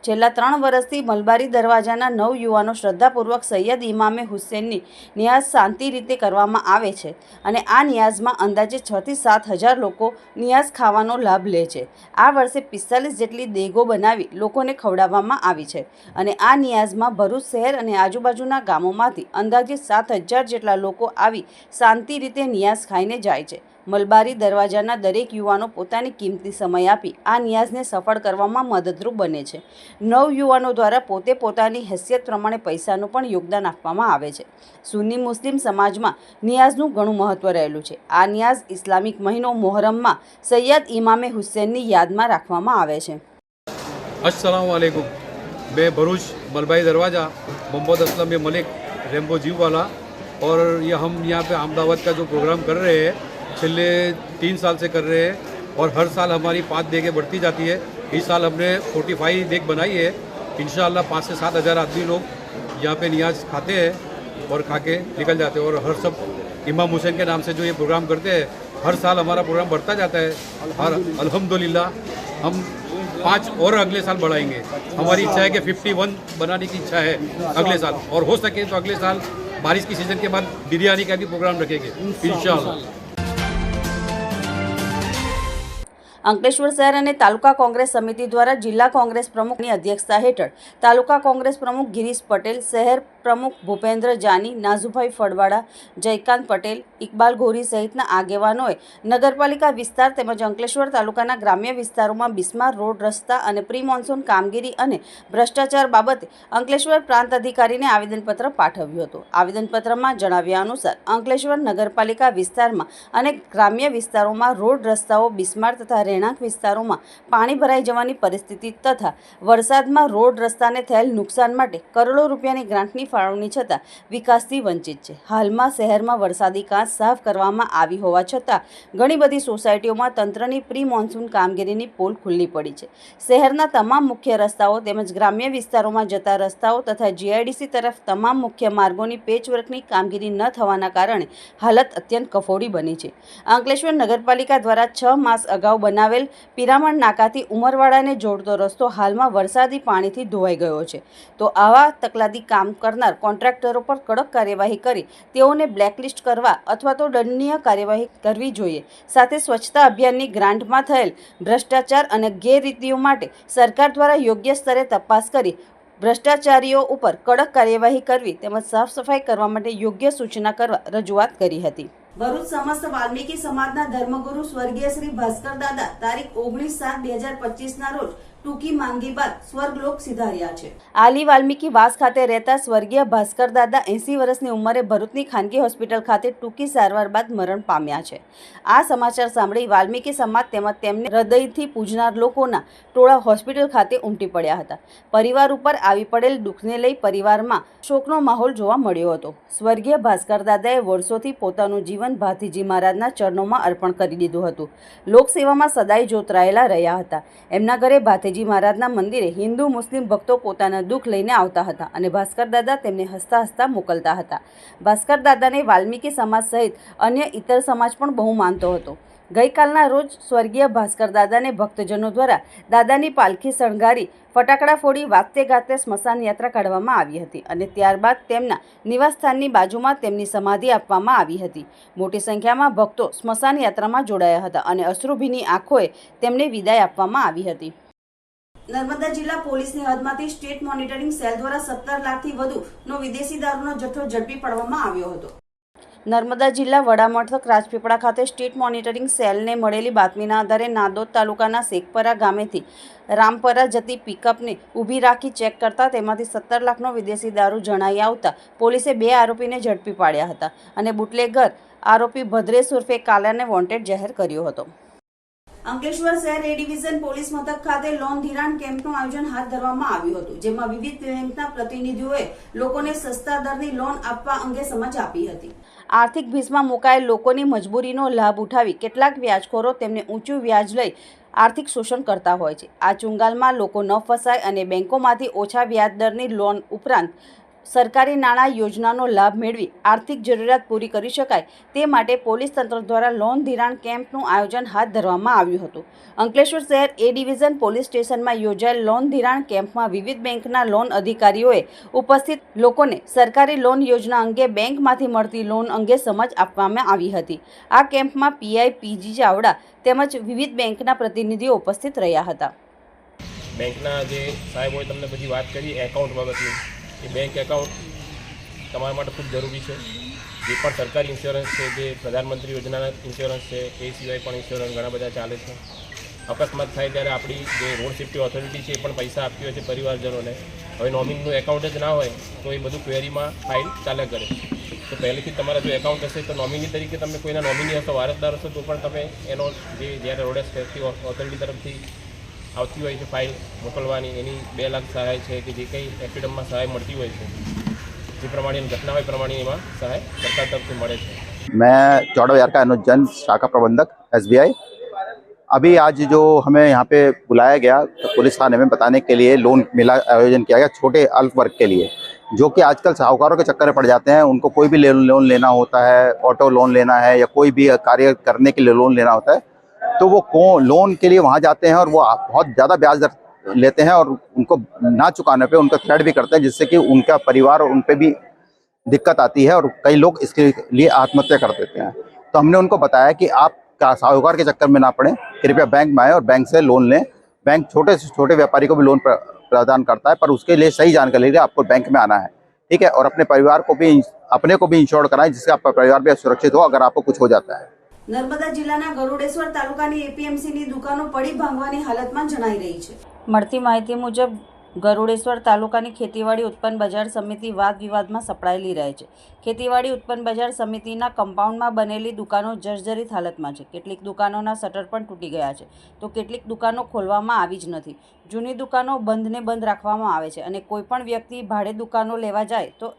છેલ્લા 3 વર્ષથી મલબારી દરવાજાના 9 યુવાનો શ્રદ્ધાપૂર્વક સૈયદ ઇમામે હુસેનની નિયાઝ શાંતિ રીતે કરવામાં આવે છે અને આ નિયાઝમાં અંદાજે 6 થી 7 હજાર લોકો નિયાઝ ખાવાનો લાભ લે છે. આ વર્ષે 45 જેટલી દેગો બનાવી લોકોને ખવડાવવામાં આવી છે અને આ નિયાઝમાં ભરૂચ શહેર અને આજુબાજુના ગામોમાંથી અંદાજે 7,000 જેટલા લોકો આવી શાંતિ રીતે નિયાઝ ખાઈને જાય છે. મલબારી દરવાજાના દરેક યુવાનો પોતાની કિંમતી સમય આપી આ નિયાઝને સફળ કરવામાં મદદરૂપ બને છે. 9 યુવાનો દ્વારા પોતે પોતાની હેસિયત પ્રમાણે પૈસાનું પણ યોગદાન આપવામાં આવે છે. સુન્ની મુસ્લિમ સમાજમાં નિયાઝનું ઘણું મહત્વ રહેલું છે. આ નિયાઝ ઇસ્લામિક મહિનો મોહરમમાં સૈયદ ઇમામે હુસેનની યાદમાં રાખવામાં આવે છે. अस्सलाम वालेकुम. मैं भरूच मलबारी दरवाज़ा मोहम्मद असलम मलिक रेम्बो जीव वाला और ये हम यहाँ पे अहमदाबाद का जो प्रोग्राम कर रहे हैं पिछले 3 साल से कर रहे हैं और हर साल हमारी 5 देखें बढ़ती जाती है। इस साल हमने 45 देख बनाई है। इंशाअल्लाह 5 से 7 हज़ार आदमी लोग यहाँ पे नियाज खाते हैं और खा के निकल जाते हैं। और हर सब इमाम हुसैन के नाम से जो ये प्रोग्राम करते हैं, हर साल हमारा प्रोग्राम बढ़ता जाता है और अल्हम्दुलिल्लाह हम 5 और अगले साल बढ़ाएंगे। हमारी इच्छा है कि 51 बनाने की इच्छा है अगले साल, और हो सके तो अगले साल बारिश की सीज़न के बाद बिरयानी का भी प्रोग्राम रखेंगे इंशाअल्लाह। અંકલેશ્વર શહેર અને તાલુકા કોંગ્રેસ સમિતિ દ્વારા જિલ્લા કોંગ્રેસ પ્રમુખની અધ્યક્ષતા હેઠળ તાલુકા કોંગ્રેસ પ્રમુખ ગિરીશ પટેલ, શહેર પ્રમુખ ભૂપેન્દ્ર જાની, નાઝુભાઈ ફળવાડા, જયકાંત પટેલ, ઇકબાલ ઘોરી સહિતના આગેવાનોએ નગરપાલિકા વિસ્તાર તેમજ અંકલેશ્વર તાલુકાના ગ્રામ્ય વિસ્તારોમાં બિસ્માર રોડ, રસ્તા અને પ્રી મોન્સૂન કામગીરી અને ભ્રષ્ટાચાર બાબતે અંકલેશ્વર પ્રાંત અધિકારીને આવેદનપત્ર પાઠવ્યું હતું। આવેદનપત્રમાં જણાવ્યા અનુસાર અંકલેશ્વર નગરપાલિકા વિસ્તારમાં અને ગ્રામ્ય વિસ્તારોમાં રોડ, રસ્તાઓ બિસ્માર તથા રહેણાંક વિસ્તારોમાં પાણી ભરાઈ જવાની પરિસ્થિતિ તથા વરસાદમાં રોડ રસ્તાને થયેલ નુકસાન માટે કરોડો રૂપિયાની ગ્રાન્ટની ફાળવણી છતાં વિકાસથી વંચિત છે। હાલમાં શહેરમાં વરસાદી કાંચ સાફ કરવામાં આવી હોવા છતાં ઘણી બધી સોસાયટીઓમાં તંત્રની પ્રી મોન્સૂન કામગીરીની પોલ ખુલ્લી પડી છે। શહેરના તમામ મુખ્ય રસ્તાઓ તેમજ ગ્રામ્ય વિસ્તારોમાં જતા રસ્તાઓ તથા જીઆઈડીસી તરફ તમામ મુખ્ય માર્ગોની પેચવર્કની કામગીરી ન થવાના કારણે હાલત અત્યંત કફોડી બની છે। અંકલેશ્વર નગરપાલિકા દ્વારા 6 માસ અગાઉ બનાવેલ પિરામણ નાકાથી ઉમરવાડાને જોડતો રસ્તો હાલમાં વરસાદી પાણીથી ધોવાઈ ગયો છે। તો આવા તકલાદી કામ કરનાર કોન્ટ્રાક્ટરો પર કડક કાર્યવાહી કરી તેઓને બ્લેકલિસ્ટ કરવા અથવા તો દંડનીય કાર્યવાહી કરવી જોઈએ। સાથે સ્વચ્છતા અભિયાનની ગ્રાન્ટમાં થયેલ ભ્રષ્ટાચાર અને ગેરરીતિઓ માટે સરકાર દ્વારા યોગ્ય સ્તરે તપાસ કરી ભ્રષ્ટાચારીઓ ઉપર કડક કાર્યવાહી કરવી તેમજ સાફ સફાઈ કરવા માટે યોગ્ય સૂચના કરવા રજૂઆત કરી હતી। ભરૂચ સમસ્ત વાલ્મીકી સમાજના ધર્મગુરુ સ્વર્ગીય શ્રી ભાસ્કર દાદા તારીખ 19/7/2025 રોજ ટૂંકી માંદગી બાદ સ્વર્ગલોક સિધાર્યા છે। આલી વાલ્મીકી વાસ ખાતે રહેતા સ્વર્ગીય ભાસ્કર દાદા 80 વર્ષની ઉંમરે ભરૂચની ખાનગી હોસ્પિટલ ખાતે ટૂંકી સારવાર બાદ મરણ પામ્યા છે। આ સમાચાર સાંભળી વાલ્મીકી સમાજ તેમજ તેમને હૃદયથી પૂજનાર લોકોના ટોળા હોસ્પિટલ ખાતે ઉમટી પડ્યા હતા। પરિવાર ઉપર આવી પડેલ દુઃખને લઈ પરિવારમાં શોકનો માહોલ જોવા મળ્યો હતો। સ્વર્ગીય ભાસ્કર દાદાએ વર્ષોથી પોતાનું જીવન ભાથીજી મહારાજના ચરણોમાં અર્પણ કરી દીધું હતું। લોકસેવામાં સદાય જોતરાયેલા રહ્યા હતા। એમના ઘરે ભાથીજી મહારાજના મંદિરે હિન્દુ મુસ્લિમ ભક્તો પોતાના દુઃખ લઈને આવતા હતા અને ભાસ્કર દાદા તેમને હસતા હસતા મોકલતા હતા। ભાસ્કર દાદાને વાલ્મીકી સમાજ સહિત અન્ય ઇતર સમાજ પણ બહુ માનતો હતો। ગઈકાલના રોજ સ્વર્ગીય ભાસ્કર દાદાને ભક્તજનો દ્વારા દાદાની પાલખી શણગારી ફટાકડા ફોડી વાતે ગાતે સ્મશાન યાત્રા કાઢવામાં આવી હતી અને ત્યારબાદ તેમના નિવાસસ્થાનની બાજુમાં તેમની સમાધિ આપવામાં આવી હતી। મોટી સંખ્યામાં ભક્તો સ્મશાન યાત્રામાં જોડાયા હતા અને અશ્રુભીની આંખોએ તેમને વિદાય આપવામાં આવી હતી। નર્મદા જિલ્લા પોલીસની હદમાંથી સ્ટેટ મોનિટરિંગ સેલ દ્વારા 17 લાખથી વધુનો વિદેશી દારૂનો જથ્થો ઝડપી પાડવામાં આવ્યો હતો। નર્મદા જિલ્લા વડામથક રાજપીપળા ખાતે સ્ટેટ મોનિટરિંગ સેલને મળેલી બાતમીના આધારે નાદોદ તાલુકાના શેખપરા ગામેથી રામપરા જતી પિકઅપને ઊભી રાખી ચેક કરતા તેમાંથી 17 લાખનો વિદેશી દારૂ જણાઈ આવતા પોલીસે 2 આરોપીને ઝડપી પાડ્યા હતા અને બુટલેગર આરોપી ભદ્રેશ ઉર્ફે કાલાને વોન્ટેડ જાહેર કર્યો હતો। અંકલેશ્વર શહેર એ ડિવિઝન પોલીસ મથક ખાતે લોન ધિરાણ કેમ્પનું આયોજન હાથ ધરવામાં આવ્યું હતું, જેમાં વિવિધ બેંકના પ્રતિનિધિઓએ લોકોને સસ્તા દરની લોન આપવા અંગે સમજ આપી હતી। આર્થિક ભીસમાં મુકાયેલ લોકોની મજબૂરીનો લાભ ઉઠાવી કેટલાક વ્યાજખોરો તેમને ઊંચું વ્યાજ લઈ આર્થિક શોષણ કરતા હોય છે। આ ચુંગાલમાં લોકો ન ફસાય અને બેંકોમાંથી ઓછા વ્યાજ દરની લોન ઉપરાંત સરકારી નાણાં યોજનાનો લાભ મેળવી આર્થિક જરૂરિયાત પૂરી કરી શકાય તે માટે પોલીસ તંત્ર દ્વારા લોન ધિરાણ કેમ્પનું આયોજન હાથ ધરવામાં આવ્યું હતું। અંકલેશ્વર શહેર એ ડિવિઝન પોલીસ સ્ટેશનમાં યોજાયેલ લોન ધિરાણ કેમ્પમાં વિવિધ બેંકના લોન અધિકારીઓએ ઉપસ્થિત લોકોને સરકારી લોન યોજના અંગે બેંકમાંથી મળતી લોન અંગે સમજ આપવામાં આવી હતી। આ કેમ્પમાં પીઆઈ પીજી ચાવડા તેમજ વિવિધ બેંકના પ્રતિનિધિઓ ઉપસ્થિત રહ્યા હતા। બેંકના જે સાહેબ હોય તમને બધી વાત કરી એકાઉન્ટ બાબતની, એ બેંક એકાઉન્ટ તમારા માટે ખૂબ જરૂરી છે। જે પણ સરકારી ઇન્સ્યોરન્સ છે, જે પ્રધાનમંત્રી યોજનાના ઇન્સ્યોરન્સ છે, એ સિવાય પણ ઇન્સ્યોરન્સ ઘણા બધા ચાલે છે। અકસ્માત થાય ત્યારે આપણી જે રોડ સેફ્ટી ઓથોરિટી છે એ પણ પૈસા આપતી હોય છે પરિવારજનોને। હવે નોમિનીનું એકાઉન્ટ જ ના હોય તો એ બધું ક્વેરીમાં ફાઇલ ચાલ્યા કરે। તો પહેલેથી તમારા જો એકાઉન્ટ હશે તો નોમિની તરીકે તમે કોઈના નોમિની હશો, વારસદાર હશો તો પણ તમે એનો જે જ્યારે રોડ સેફ્ટી ઓથોરિટી તરફથી આવતી હોય છે ફાઇલ મોકલવાની, એની 2 લાખ સહાય છે કે જે કંઈ એફિડમમાં સહાય મળતી હોય છે જે પ્રમાણેની ઘટના હોય પ્રમાણે એમાં સહાય સરકાર તરફથી મળે છે। मैं 14 का अनुज जैन, शाखा प्रबंधक SBI। अभी आज जो हमें यहाँ पे बुलाया गया तो पुलिस थाने में बताने के लिए लोन मेला आयोजन किया गया छोटे अल्प वर्ग के लिए, जो कि आजकल साहूकारों के चक्कर में पड़ जाते हैं। उनको कोई भी लोन लेना होता है, ऑटो लोन लेना है या कोई भी कार्य करने के लिए लोन लेना होता है, तो वो लोन के लिए वहाँ जाते हैं और वो बहुत ज़्यादा ब्याज दर लेते हैं और उनको ना चुकाने पे उनका थ्रेट भी करते हैं, जिससे कि उनका परिवार और उन पर भी दिक्कत आती है और कई लोग इसके लिए आत्महत्या कर देते हैं। तो हमने उनको बताया कि आप साहूकार के चक्कर में ना पड़े, कृपया बैंक में आए और बैंक से लोन लें। बैंक छोटे से छोटे व्यापारी को भी लोन प्रदान करता है, पर उसके लिए सही जानकारी लेकर आपको बैंक में आना है, ठीक है। और अपने परिवार को भी, अपने को भी इंश्योर कराएं, जिससे आपका परिवार भी सुरक्षित हो अगर आपको कुछ हो जाता है। નર્મદા જિલ્લાના ગરુડેશ્વર તાલુકાની એપીએમસીની દુકાનો પડી ભાંગવાની હાલતમાં જણાઈ રહી છે। મળતી માહિતી મુજબ ગરુડેશ્વર તાલુકાની ખેતીવાડી ઉત્પન્ન બજાર સમિતિ વાદ વિવાદમાં સપડાયેલી રહે છે। ખેતીવાડી ઉત્પન્ન બજાર સમિતિના કમ્પાઉન્ડમાં બનેલી દુકાનો જર્જરિત હાલતમાં છે। કેટલીક દુકાનોના શટર પણ તૂટી ગયા છે, તો કેટલીક દુકાનો ખોલવામાં આવી જ નથી। જૂની દુકાનો બંધને બંધ રાખવામાં આવે છે અને કોઈપણ વ્યક્તિ ભાડે દુકાનો લેવા જાય તો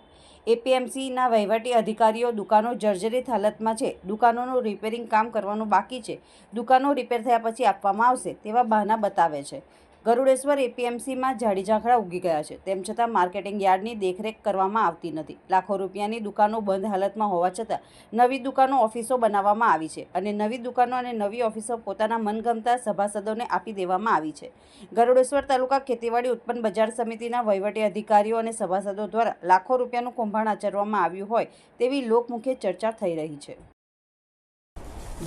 એપીએમસીના વહીવટી અધિકારીઓ દુકાનો જર્જરિત હાલતમાં છે, દુકાનોનું રિપેરિંગ કામ કરવાનું બાકી છે, દુકાનો રિપેર થયા પછી આપવામાં આવશે તેવા બહાના બતાવે છે। ગરુડેશ્વર એપીએમસીમાં ઝાડી ઝાંખરા ઉગી ગયા છે, તેમ છતાં માર્કેટિંગ યાર્ડની દેખરેખ કરવામાં આવતી નથી। લાખો રૂપિયાની દુકાનો બંધ હાલતમાં હોવા છતાં નવી દુકાનો ઓફિસો બનાવવામાં આવી છે અને નવી દુકાનો અને નવી ઓફિસો પોતાના મનગમતા સભાસદોને આપી દેવામાં આવી છે। ગરુડેશ્વર તાલુકા ખેતીવાડી ઉત્પન્ન બજાર સમિતિના વહીવટી અધિકારીઓ અને સભાસદો દ્વારા લાખો રૂપિયાનું કૌભાંડ આચરવામાં આવ્યું હોય તેવી લોકમુખે ચર્ચા થઈ રહી છે।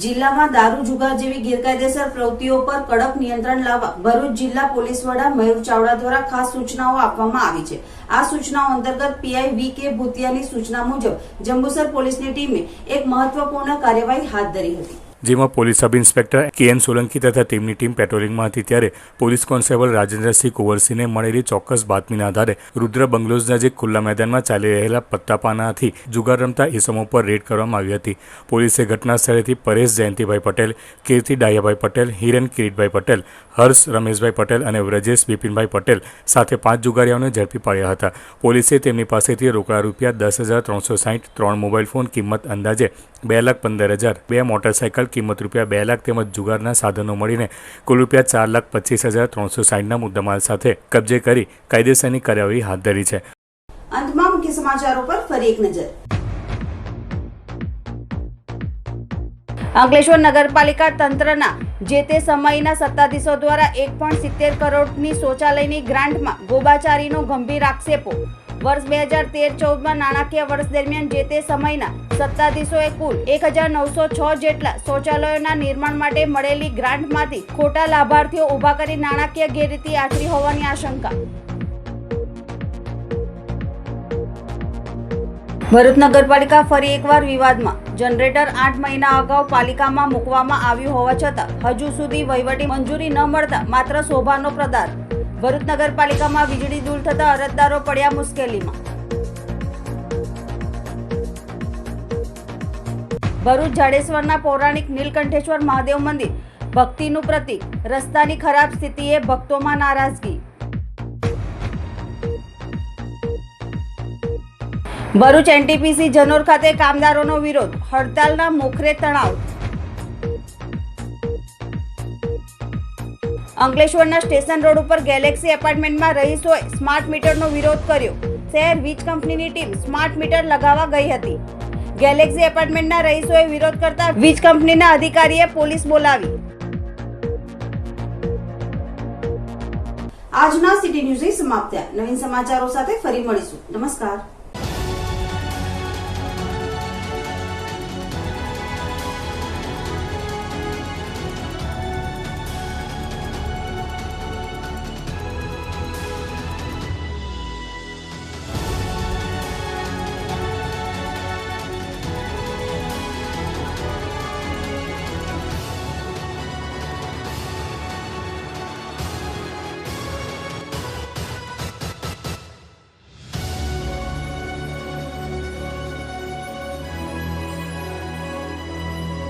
જિલ્લામાં દારૂ જુગાર જેવી ગેરકાયદેસર પ્રવૃત્તિઓ પર કડક નિયંત્રણ લાવવા ભરૂચ જિલ્લા પોલીસ વડા મયુર ચાવડા દ્વારા ખાસ સૂચનાઓ આપવામાં આવી છે। આ સૂચનાઓ અંતર્ગત પીઆઈ VK ભૂતિયાની સૂચના મુજબ જંબુસર પોલીસની ટીમે એક મહત્વપૂર્ણ કાર્યવાહી હાથ ધરી હતી, જેમાં police sub inspector KN Solanki તથા તેમની ટીમ પેટ્રોલિંગમાં હતી ત્યારે પોલીસ કોન્સ્ટેબલ રાજેન્દ્રસિંહ કુંવરસિંહને મળેલી ચોક્કસ બાતમીના આધારે રુદ્ર બંગલોઝ નજીક ખુલ્લા મેદાનમાં ચાલી રહેલા પત્તાપાનાથી જુગાર રમતા ઇસમો પર રેડ કરવામાં આવી હતી। પોલીસે ઘટના સ્થળેથી પરેશ જયંતિભાઈ પટેલ, કીર્તિ ડાયાભાઈ પટેલ, હિરેન કિરીટભાઈ પટેલ, હર્ષ રમેશભાઈ પટેલ અને વ્રજેશ બિપિનભાઈ પટેલ સાથે 5 જુગારીઓને ઝડપી પાડ્યા હતા। પોલીસે તેમની પાસેથી રોકડા રૂપિયા 10,360, 3 મોબાઈલ ફોન કિંમત અંદાજે 2,15,000, 2 મોટરસાયકલ કિંમત રૂપિયા 2 લાખ તેમજ જુગારના સાધનો મળીને કુલ રૂપિયા 4,25,360ના મુદ્દામાલ સાથે કબજે કરી કાયદેસરની કાર્યવાહી હાથ ધરી છે। અંતમાં મુખ્ય સમાચારો પર ફરી એક નજર। અંકલેશ્વર નગરપાલિકા તંત્રના જે તે સમયના સત્તાધીશો દ્વારા 1.70 કરોડની શૌચાલયની ગ્રાન્ટમાં ગોબાચારીનો ગંભીર આક્ષેપો। વર્ષ 2013-14માં નાણાકીય વર્ષ દરમિયાન જે તે સમયના સત્તાધીશોએ કુલ 1,906 જેટલા શૌચાલયોના નિર્માણ માટે મળેલી ગ્રાન્ટમાંથી ખોટા લાભાર્થીઓ ઊભા કરી નાણાકીય ગેરરીતિ આચરી હોવાની આશંકા। ભરૂચ નગરપાલિકા ફરી એકવાર વિવાદમાં। જનરેટર 8 મહિના અગાઉ પાલિકામાં મૂકવામાં આવ્યું હોવા છતાં હજુ સુધી વહીવટી મંજૂરી ન મળતા માત્ર શોભાનો પ્રદાર। ભરૂચ નગરપાલિકામાં વીજળી દૂર થતા અરજદારો પડ્યા મુશ્કેલીમાં। ભરૂચ જાડેશ્વરના પૌરાણિક નીલકંઠેશ્વર મહાદેવ મંદિર ભક્તિનું પ્રતીક, રસ્તાની ખરાબ સ્થિતિએ ભક્તોમાં નારાજગી। ભરૂચ NTPC જનોર ખાતે કામદારોનો વિરોધ, હડતાલના મોખરે તણાવ। અંકલેશ્વરના સ્ટેશન રોડ ઉપર ગેલેક્સી એપાર્ટમેન્ટમાં રહીશોએ સ્માર્ટ મીટરનો વિરોધ કર્યો। શહેર વીજ કંપનીની ટીમ સ્માર્ટ મીટર લગાવવા ગઈ હતી। ગેલેક્સી એપાર્ટમેન્ટના રહીશોએ વિરોધ કરતા વીજ કંપનીના અધિકારીએ પોલીસ બોલાવી। આજના સિટી ન્યૂઝ સમાપ્ત થયા। નવીન સમાચારો સાથે ફરી મળીશું। નમસ્કાર।